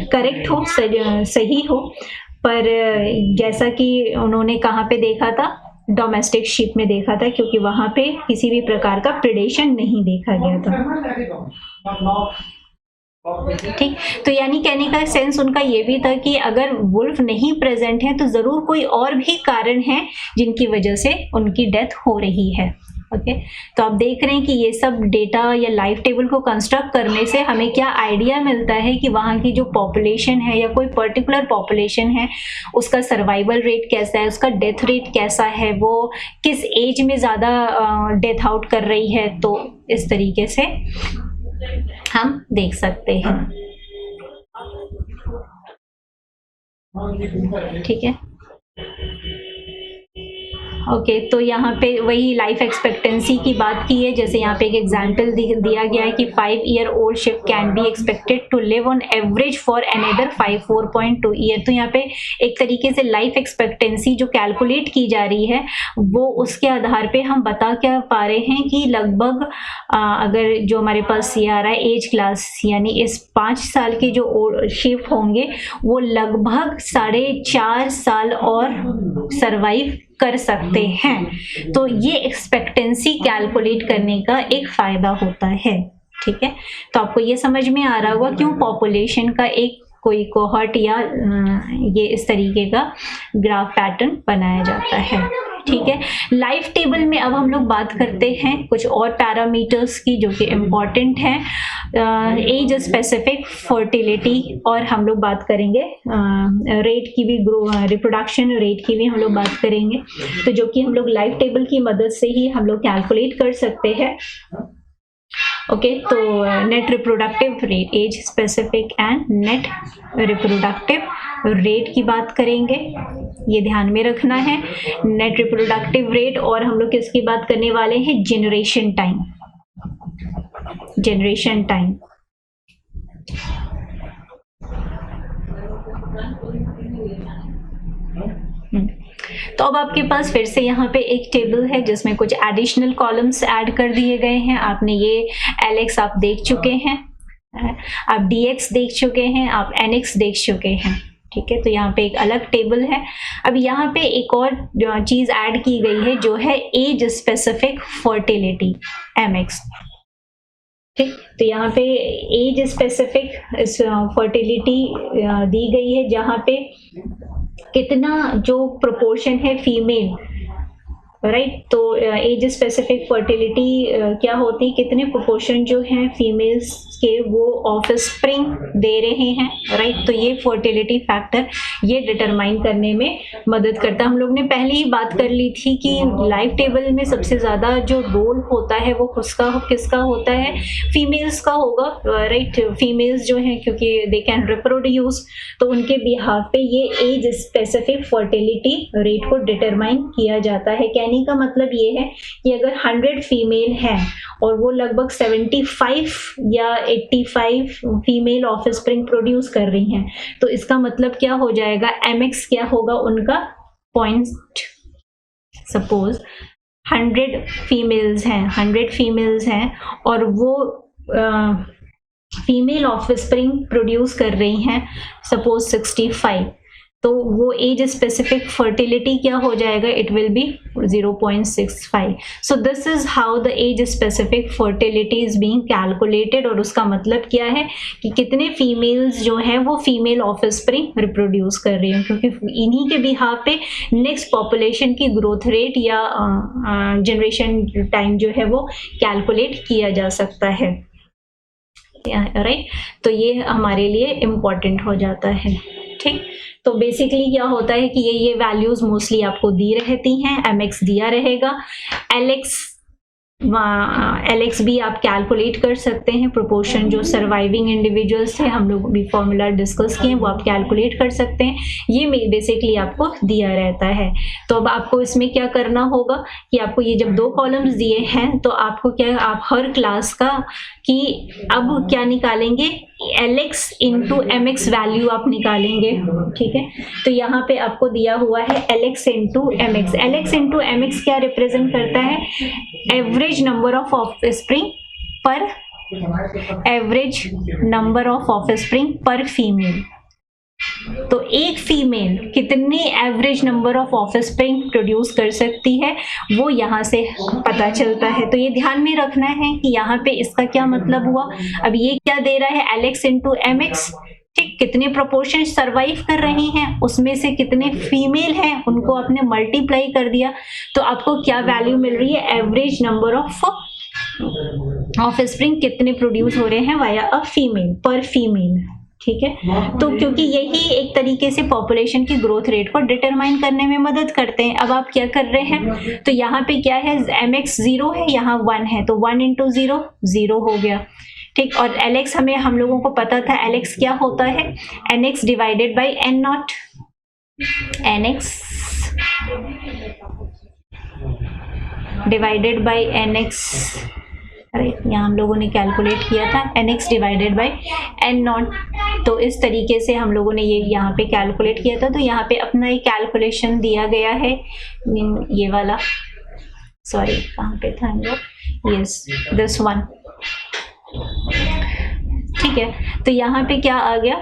करेक्ट हो, सही हो, पर जैसा कि उन्होंने कहाँ पे देखा था, डोमेस्टिक शिप में देखा था, क्योंकि वहां पे किसी भी प्रकार का प्रेडेशन नहीं देखा गया था। ठीक, तो यानी कहने का सेंस उनका ये भी था कि अगर वुल्फ नहीं प्रेजेंट है तो जरूर कोई और भी कारण है जिनकी वजह से उनकी डेथ हो रही है। ओके, तो आप देख रहे हैं कि ये सब डेटा या लाइफ टेबल को कंस्ट्रक्ट करने से हमें क्या आइडिया मिलता है कि वहाँ की जो पॉपुलेशन है या कोई पर्टिकुलर पॉपुलेशन है उसका सर्वाइवल रेट कैसा है, उसका डेथ रेट कैसा है, वो किस एज में ज़्यादा डेथ आउट कर रही है। तो इस तरीके से हम देख सकते हैं। ठीक है, ओके, तो यहाँ पे वही लाइफ एक्सपेक्टेंसी की बात की है। जैसे यहाँ पे एक एग्जांपल दिया गया है कि 5-year-old ship can be expected to live on average for another 4.2 year. तो यहाँ पे एक तरीके से लाइफ एक्सपेक्टेंसी जो कैलकुलेट की जा रही है वो उसके आधार पे हम बता क्या पा रहे हैं कि लगभग अगर जो हमारे पास ये आ रहा है एज क्लास, यानी इस 5 साल के जो शिप होंगे वो लगभग 4.5 साल और सरवाइव कर सकते हैं। तो ये एक्सपेक्टेंसी कैलकुलेट करने का एक फायदा होता है। ठीक है, तो आपको ये समझ में आ रहा होगा क्यों पॉपुलेशन का एक कोई कोहॉर्ट या ये इस तरीके का ग्राफ पैटर्न बनाया जाता है। ठीक है, लाइफ टेबल में अब हम लोग बात करते हैं कुछ और पैरामीटर्स की जो कि इम्पॉर्टेंट है, एज स्पेसिफिक, फर्टिलिटी, और हम लोग बात करेंगे रेट की भी, रिप्रोडक्शन रेट की भी हम लोग बात करेंगे, तो जो कि हम लोग लाइफ टेबल की मदद से ही हम लोग कैलकुलेट कर सकते हैं। ओके, तो net reproductive rate, age specific and net reproductive rate की बात करेंगे, ये ध्यान में रखना है। नेट रिप्रोडक्टिव रेट, और हम लोग किसकी बात करने वाले हैं, जनरेशन टाइम, जनरेशन टाइम। तो अब आपके पास फिर से यहाँ पे एक टेबल है जिसमें कुछ एडिशनल कॉलम्स ऐड कर दिए गए हैं। आपने ये LX आप देख चुके हैं, आप DX देख चुके हैं, आप NX देख चुके हैं। ठीक है, तो यहाँ पे एक अलग टेबल है। अब यहाँ पे एक और चीज ऐड की गई है जो है एज स्पेसिफिक फर्टिलिटी, MX। ठीक, तो यहाँ पे एज स्पेसिफिक फर्टिलिटी दी गई है जहाँ पे कितना जो प्रोपोर्शन है फीमेल राइट। तो एज स्पेसिफिक फर्टिलिटी क्या होती है, कितने प्रोपोर्शन जो है फीमेल्स के वो ऑफ स्प्रिंग दे रहे हैं, राइट। तो ये फर्टिलिटी फैक्टर ये डिटरमाइन करने में मदद करता है। हम लोग ने पहले ही बात कर ली थी कि लाइफ टेबल में सबसे ज़्यादा जो रोल होता है वो किसका होता है, फीमेल्स का होगा, राइट। फीमेल्स जो हैं क्योंकि दे कैन रिप्रोड्यूस, तो उनके बिहाफ पे ये एज स्पेसिफिक फर्टिलिटी रेट को डिटरमाइन किया जाता है। कहने का मतलब ये है कि अगर 100 फीमेल हैं और वो लगभग 75 या 85 फीमेल ऑफस्प्रिंग प्रोड्यूस कर रही हैं, तो इसका मतलब क्या हो जाएगा, mx क्या होगा उनका पॉइंट। सपोज 100 फीमेल्स हैं और वो फीमेल ऑफस्प्रिंग प्रोड्यूस कर रही हैं सपोज 65, तो वो एज स्पेसिफिक फर्टिलिटी क्या हो जाएगा, it will be 0.65। So this is how the age specific fertility is being calculated. और उसका मतलब क्या है कि कितने फीमेल्स जो हैं वो फीमेल ऑफस्प्रिंग रिप्रोड्यूस कर रही हैं, क्योंकि इन्हीं के बिहाफ पे नेक्स्ट पॉपुलेशन की ग्रोथ रेट या जनरेशन टाइम जो है वो कैलकुलेट किया जा सकता है, राइट। तो ये हमारे लिए इम्पॉर्टेंट हो जाता है, ठीक। तो बेसिकली क्या होता है कि ये वैल्यूज मोस्टली आपको दी रहती हैं, mx दिया रहेगा, LX भी आप कैलकुलेट कर सकते हैं, प्रोपोर्शन जो सर्वाइविंग इंडिविजुअल्स थे हम लोग भी फॉर्मूला डिस्कस किए वो आप कैलकुलेट कर सकते हैं, ये बेसिकली आपको दिया रहता है। तो अब आपको इसमें क्या करना होगा कि आपको ये जब 2 कॉलम्स दिए हैं तो आपको क्या, आप हर क्लास का कि अब क्या निकालेंगे, LX इंटू MX वैल्यू आप निकालेंगे, ठीक है। तो यहाँ पे आपको दिया हुआ है LX into MX। LX into MX क्या रिप्रेजेंट करता है, एवरेज नंबर ऑफ ऑफस्प्रिंग पर फीमेल। तो एक फीमेल कितने average number of offspring produce कर सकती है वो यहाँ से पता चलता है। तो ये ध्यान में रखना है कि यहाँ पे इसका क्या मतलब हुआ। अब ये क्या दे रहा है, LX इंटू MX, ठीक, कितने प्रोपोर्शन सरवाइव कर रही हैं उसमें से कितने फीमेल हैं उनको आपने मल्टीप्लाई कर दिया, तो आपको क्या वैल्यू मिल रही है, एवरेज नंबर ऑफ ऑफस्प्रिंग कितने प्रोड्यूस हो रहे हैं वाया अ फीमेल, पर फीमेल, ठीक है। तो क्योंकि यही एक तरीके से पॉपुलेशन की ग्रोथ रेट को डिटरमाइन करने में मदद करते हैं। अब आप क्या कर रहे हैं, तो यहाँ पे क्या है, MX 0 है, यहाँ 1 है, तो 1 इंटू 0 0 हो गया, ठीक। और LX हम लोगों को पता था, LX क्या होता है, NX divided by N0, NX divided by NX, यहाँ हम लोगों ने कैलकुलेट किया था NX डिवाइडेड बाई N0। तो इस तरीके से हम लोगों ने ये यहाँ पे कैलकुलेट किया था। तो यहाँ पे अपना एक कैलकुलेशन दिया गया है, ये वाला, सॉरी कहाँ पे था हम लोग, यस दिस वन, ठीक है। तो यहाँ पे क्या आ गया,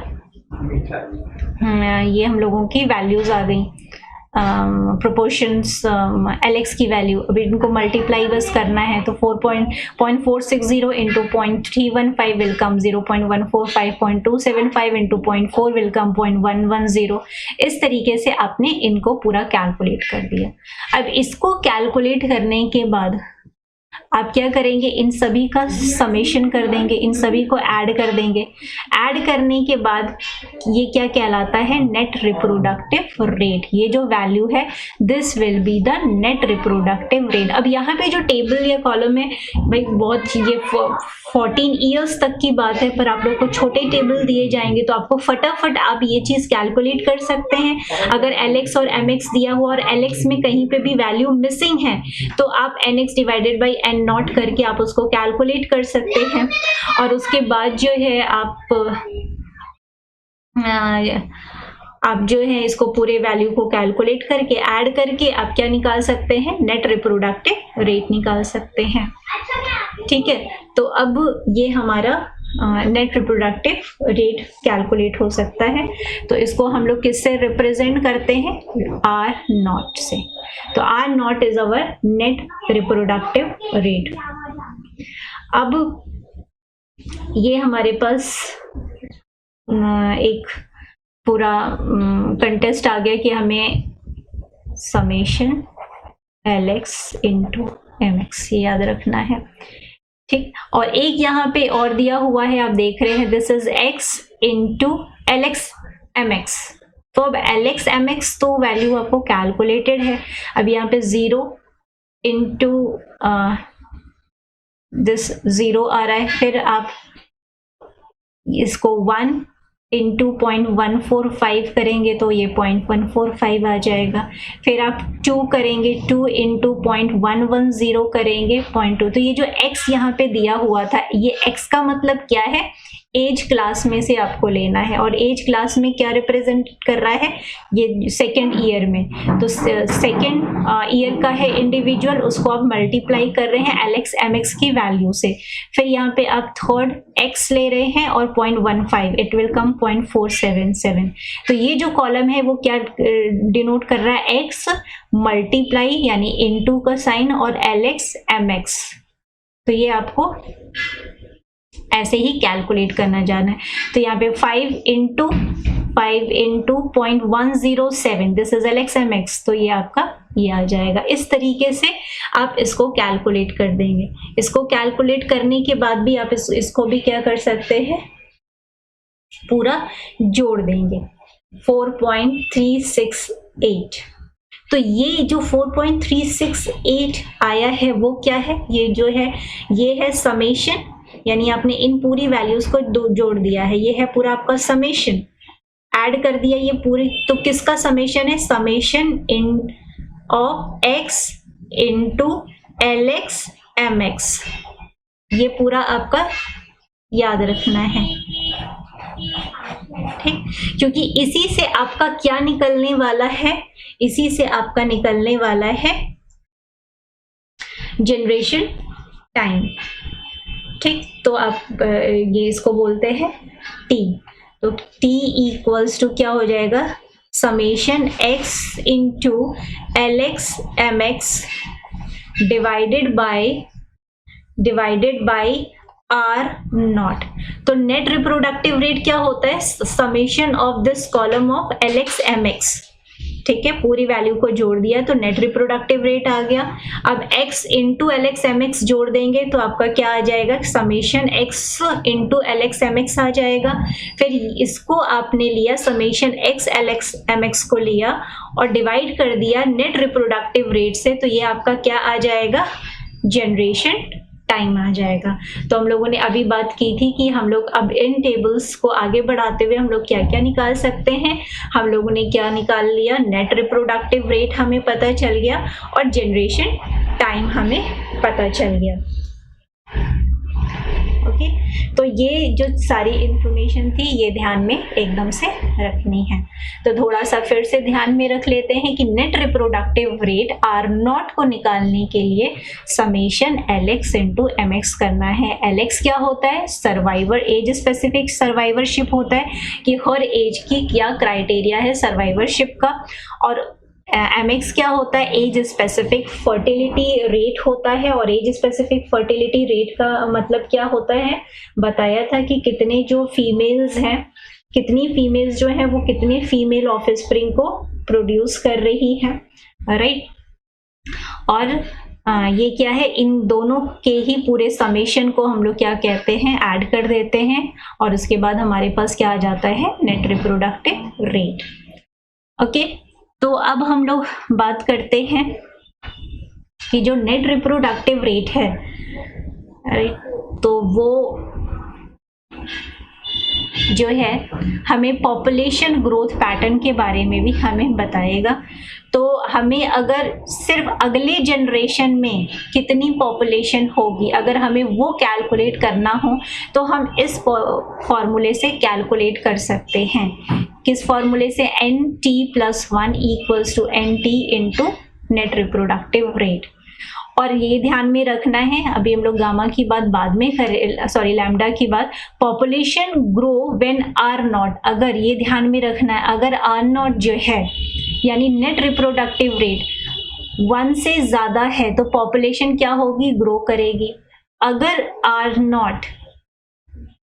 ये हम लोगों की वैल्यूज आ गई, प्रोपोर्शंस, LX की वैल्यू, अभी इनको मल्टीप्लाई बस करना है, तो 4.460 into 0.315 will come 0.145, 0.275 into 0.4 will come 0.110। इस तरीके से आपने इनको पूरा कैलकुलेट कर दिया। अब इसको कैलकुलेट करने के बाद आप क्या करेंगे, इन सभी का समेशन कर देंगे, इन सभी को ऐड कर देंगे। ऐड करने के बाद ये क्या कहलाता है, नेट रिप्रोडक्टिव रेट। ये जो वैल्यू है this will be the net reproductive rate. अब यहाँ पे जो टेबल या कॉलम है भाई बहुत ये 14 ईयर्स तक की बात है, पर आप लोग को छोटे टेबल दिए जाएंगे तो आपको फटाफट आप ये चीज कैलकुलेट कर सकते हैं। अगर LX और MX दिया हुआ और LX में कहीं पे भी वैल्यू मिसिंग है तो आप NX डिवाइडेड बाई N0 करके आप उसको कैलकुलेट कर सकते हैं। और उसके बाद जो है आप जो है इसको पूरे वैल्यू को कैलकुलेट करके ऐड करके आप क्या निकाल सकते हैं, नेट रिप्रोडक्टिव रेट निकाल सकते हैं, ठीक है। तो अब ये हमारा नेट रिप्रोडक्टिव रेट कैलकुलेट हो सकता है। तो इसको हम लोग किससे रिप्रेजेंट करते हैं, R0 से। तो R0 is our net reproductive rate. अब ये हमारे पास एक पूरा कंटेस्ट आ गया कि हमें समेशन LX इंटू MX, ये याद रखना है, ठीक। और एक यहाँ पे और दिया हुआ है, आप देख रहे हैं, this is X into LX MX। तो अब LX MX तो वैल्यू आपको कैलकुलेटेड है। अब यहाँ पे 0 इंटू दिस 0 आ रहा है, फिर आप इसको 1 इंटू 0.145 करेंगे तो ये 0.145 आ जाएगा। फिर आप 2 करेंगे, 2 इंटू 0.110 करेंगे 0.2। तो ये जो x यहाँ पे दिया हुआ था, ये x का मतलब क्या है, एज क्लास में से आपको लेना है। और एज क्लास में क्या रिप्रेजेंट कर रहा है, ये सेकेंड ईयर में, तो सेकेंड ईयर का है इंडिविजुअल, उसको आप मल्टीप्लाई कर रहे हैं LX MX की वैल्यू से। फिर यहाँ पे आप थर्ड x ले रहे हैं और 0.15, इट विल कम 0.477। तो ये जो कॉलम है वो क्या डिनोट कर रहा है, x मल्टीप्लाई यानी इनटू का साइन और LX MX। तो ये आपको ऐसे ही कैलकुलेट करना जाना है। तो यहाँ पे 5 into 0.107, this is LX MX, तो ये आपका ये आ जाएगा। इस तरीके से आप इसको कैलकुलेट कर देंगे। इसको कैलकुलेट करने के बाद भी आप इसको भी क्या कर सकते हैं, पूरा जोड़ देंगे, 4.368। तो ये जो 4.368 आया है वो क्या है, ये जो है ये है समेशन, यानी आपने इन पूरी वैल्यूज को जोड़ दिया है, ये है पूरा आपका समेशन, ऐड कर दिया ये पूरी। तो किसका समेशन है, summation in of x into LX MX, ये पूरा आपका याद रखना है, ठीक। क्योंकि इसी से आपका क्या निकलने वाला है, इसी से आपका निकलने वाला है जनरेशन टाइम, ठीक। तो आप ये इसको बोलते हैं T। तो T इक्वल्स टू क्या हो जाएगा, summation x into LX MX divided by R not. तो नेट रिप्रोडक्टिव रेट क्या होता है, summation of this column of LX MX, ठीक है। पूरी वैल्यू को जोड़ दिया तो नेट रिप्रोडक्टिव रेट आ गया। अब x इंटू LX MX जोड़ देंगे तो आपका क्या आ जाएगा, summation x into LX MX आ जाएगा। फिर इसको आपने लिया, समेशन x LX MX को लिया और डिवाइड कर दिया नेट रिप्रोडक्टिव रेट से, तो ये आपका क्या आ जाएगा, जनरेशन टाइम आ जाएगा। तो हम लोगों ने अभी बात की थी कि हम लोग अब इन टेबल्स को आगे बढ़ाते हुए हम लोग क्या क्या निकाल सकते हैं। हम लोगों ने क्या निकाल लिया, नेट रिप्रोडक्टिव रेट हमें पता चल गया और जनरेशन टाइम हमें पता चल गया। ओके, तो ये जो सारी इंफॉर्मेशन थी ये ध्यान में एकदम से रखनी है। तो थोड़ा सा फिर से ध्यान में रख लेते हैं कि net reproductive rate R not को निकालने के लिए समेशन LX इंटू MX करना है। LX क्या होता है, सर्वाइवर, एज स्पेसिफिक सर्वाइवरशिप होता है कि हर एज की क्या क्राइटेरिया है सर्वाइवरशिप का, और MX क्या होता है, एज स्पेसिफिक फर्टिलिटी रेट होता है। और एज स्पेसिफिक फर्टिलिटी रेट का मतलब क्या होता है, बताया था कि कितने जो फीमेल्स हैं, कितनी फीमेल्स जो हैं वो कितने फीमेल ऑफस्प्रिंग को प्रोड्यूस कर रही हैं, राइट। और ये क्या है, इन दोनों के ही पूरे समेशन को हम लोग क्या कहते हैं, ऐड कर देते हैं और उसके बाद हमारे पास क्या आ जाता है, नेट रिप्रोडक्टिव रेट। ओके, तो अब हम लोग बात करते हैं कि जो नेट रिप्रोडक्टिव रेट है, तो वो जो है हमें पॉपुलेशन ग्रोथ पैटर्न के बारे में भी हमें बताएगा। तो हमें अगर सिर्फ अगले जनरेशन में कितनी पॉपुलेशन होगी, अगर हमें वो कैलकुलेट करना हो तो हम इस फॉर्मूले से कैलकुलेट कर सकते हैं। किस फॉर्मूले से, NT+1 equals to NT into net reproductive rate. और ये ध्यान में रखना है, अभी हम लोग गामा की बात बाद में करें, सॉरी लैम्डा की बात, population grow when R not, अगर ये ध्यान में रखना है, अगर R नॉट जो है यानी नेट रिप्रोडक्टिव रेट 1 से ज़्यादा है तो पॉपुलेशन क्या होगी, ग्रो करेगी। अगर R नॉट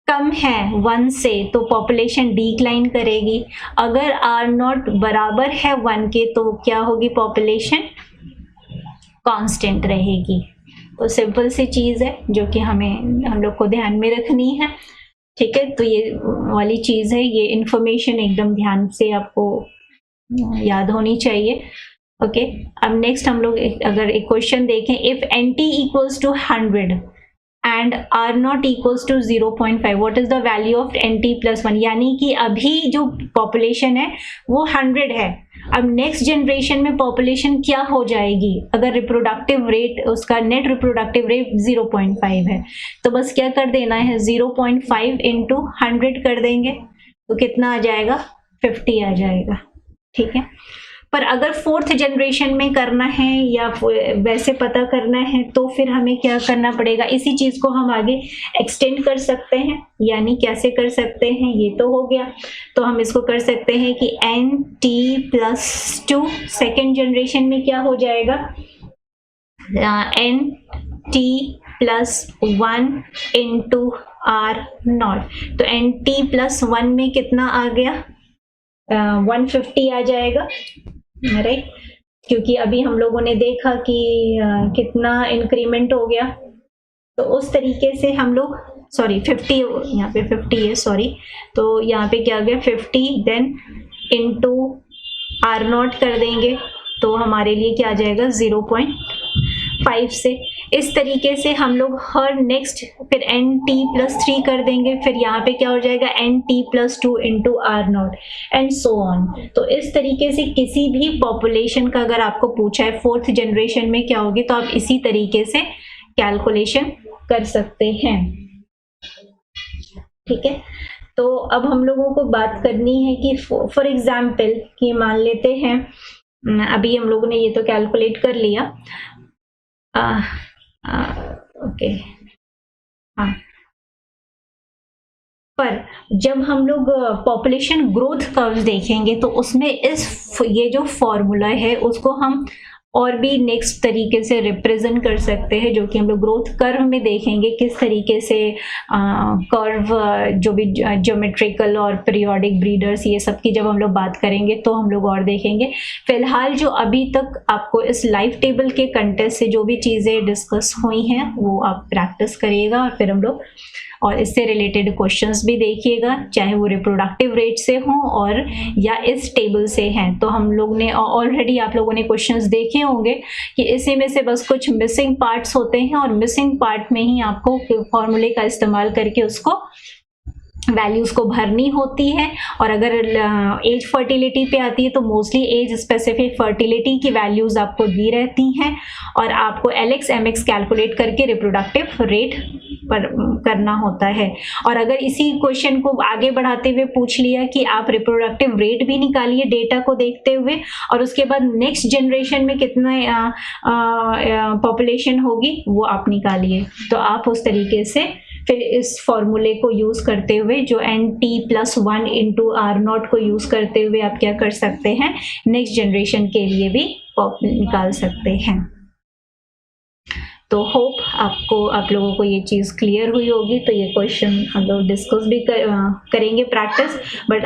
कम है 1 से तो पॉपुलेशन डिक्लाइन करेगी। अगर R नॉट बराबर है 1 के तो क्या होगी, पॉपुलेशन कांस्टेंट रहेगी। तो सिंपल सी चीज़ है जो कि हम लोग को ध्यान में रखनी है। ठीक है, तो ये वाली चीज़ है, ये इंफॉर्मेशन एकदम ध्यान से आपको याद होनी चाहिए। ओके, अब नेक्स्ट हम लोग अगर एक क्वेश्चन देखें, if NT equals to 100 and R not equals to 0.5 what is the value of NT plus 1, यानी कि अभी जो पॉपुलेशन है वो 100 है। अब नेक्स्ट जनरेशन में पॉपुलेशन क्या हो जाएगी अगर रिप्रोडक्टिव रेट, उसका नेट रिप्रोडक्टिव रेट 0.5 है, तो बस क्या कर देना है, 0.5 इंटू 100 कर देंगे, तो कितना आ जाएगा, 50 आ जाएगा। ठीक है, पर अगर फोर्थ जनरेशन में करना है या वैसे पता करना है तो फिर हमें क्या करना पड़ेगा, इसी चीज को हम आगे एक्सटेंड कर सकते हैं। यानी कैसे कर सकते हैं, ये तो हो गया, तो हम इसको कर सकते हैं कि NT प्लस 2 सेकेंड जनरेशन में क्या हो जाएगा, NT plus 1 into R not. तो NT प्लस 1 में कितना आ गया, 150 आ जाएगा, राइट, क्योंकि अभी हम लोगों ने देखा कि कितना इंक्रीमेंट हो गया। तो उस तरीके से हम लोग, सॉरी 50, यहाँ पे 50 है, सॉरी, तो यहाँ पे क्या गया 50, देन इंटू R नॉट कर देंगे, तो हमारे लिए क्या आ जाएगा 0.5 से। इस तरीके से हम लोग हर नेक्स्ट फिर NT प्लस 3 कर देंगे, फिर यहाँ पे क्या हो जाएगा NT plus 2 into R not and so on. तो इस तरीके से किसी भी पॉपुलेशन का अगर आपको पूछा है फोर्थ जनरेशन में क्या होगी, तो आप इसी तरीके से कैलकुलेशन कर सकते हैं। ठीक है, तो अब हम लोगों को बात करनी है कि फॉर एग्जाम्पल कि मान लेते हैं, अभी हम लोगों ने ये तो कैलकुलेट कर लिया, ओके, हाँ, पर जब हम लोग पॉपुलेशन ग्रोथ कर्व देखेंगे तो उसमें ये जो फॉर्मूला है उसको हम और भी नेक्स्ट तरीके से रिप्रेजेंट कर सकते हैं, जो कि हम लोग ग्रोथ कर्व में देखेंगे किस तरीके से कर्व, जो भी ज्योमेट्रिकल और पीरियोडिक ब्रीडर्स, ये सब की जब हम लोग बात करेंगे तो हम लोग और देखेंगे। फिलहाल जो अभी तक आपको इस लाइफ टेबल के कंटेस्ट से जो भी चीज़ें डिस्कस हुई हैं वो आप प्रैक्टिस करिएगा, और फिर हम लोग और इससे रिलेटेड क्वेश्चंस भी देखिएगा, चाहे वो रिप्रोडक्टिव रेट से हों और या इस टेबल से हैं। तो हम लोग ने ऑलरेडी, आप लोगों ने क्वेश्चंस देखे होंगे कि इसी में से बस कुछ मिसिंग पार्ट्स होते हैं, और मिसिंग पार्ट में ही आपको फॉर्मूले का इस्तेमाल करके उसको वैल्यूज को भरनी होती है। और अगर एज फर्टिलिटी पे आती है तो मोस्टली एज स्पेसिफिक फर्टिलिटी की वैल्यूज आपको दी रहती हैं, और आपको LX MX कैलकुलेट करके रिप्रोडक्टिव रेट पर करना होता है। और अगर इसी क्वेश्चन को आगे बढ़ाते हुए पूछ लिया कि आप रिप्रोडक्टिव रेट भी निकालिए डेटा को देखते हुए, और उसके बाद नेक्स्ट जनरेशन में कितना पॉपुलेशन होगी वो आप निकालिए, तो आप उस तरीके से फिर इस फॉर्मूले को यूज करते हुए जो NT plus 1 into R not को यूज करते हुए आप क्या कर सकते हैं, नेक्स्ट जनरेशन के लिए भी निकाल सकते हैं। तो होप आप लोगों को ये चीज़ क्लियर हुई होगी। तो ये क्वेश्चन हम लोग डिस्कस भी करेंगे प्रैक्टिस, बट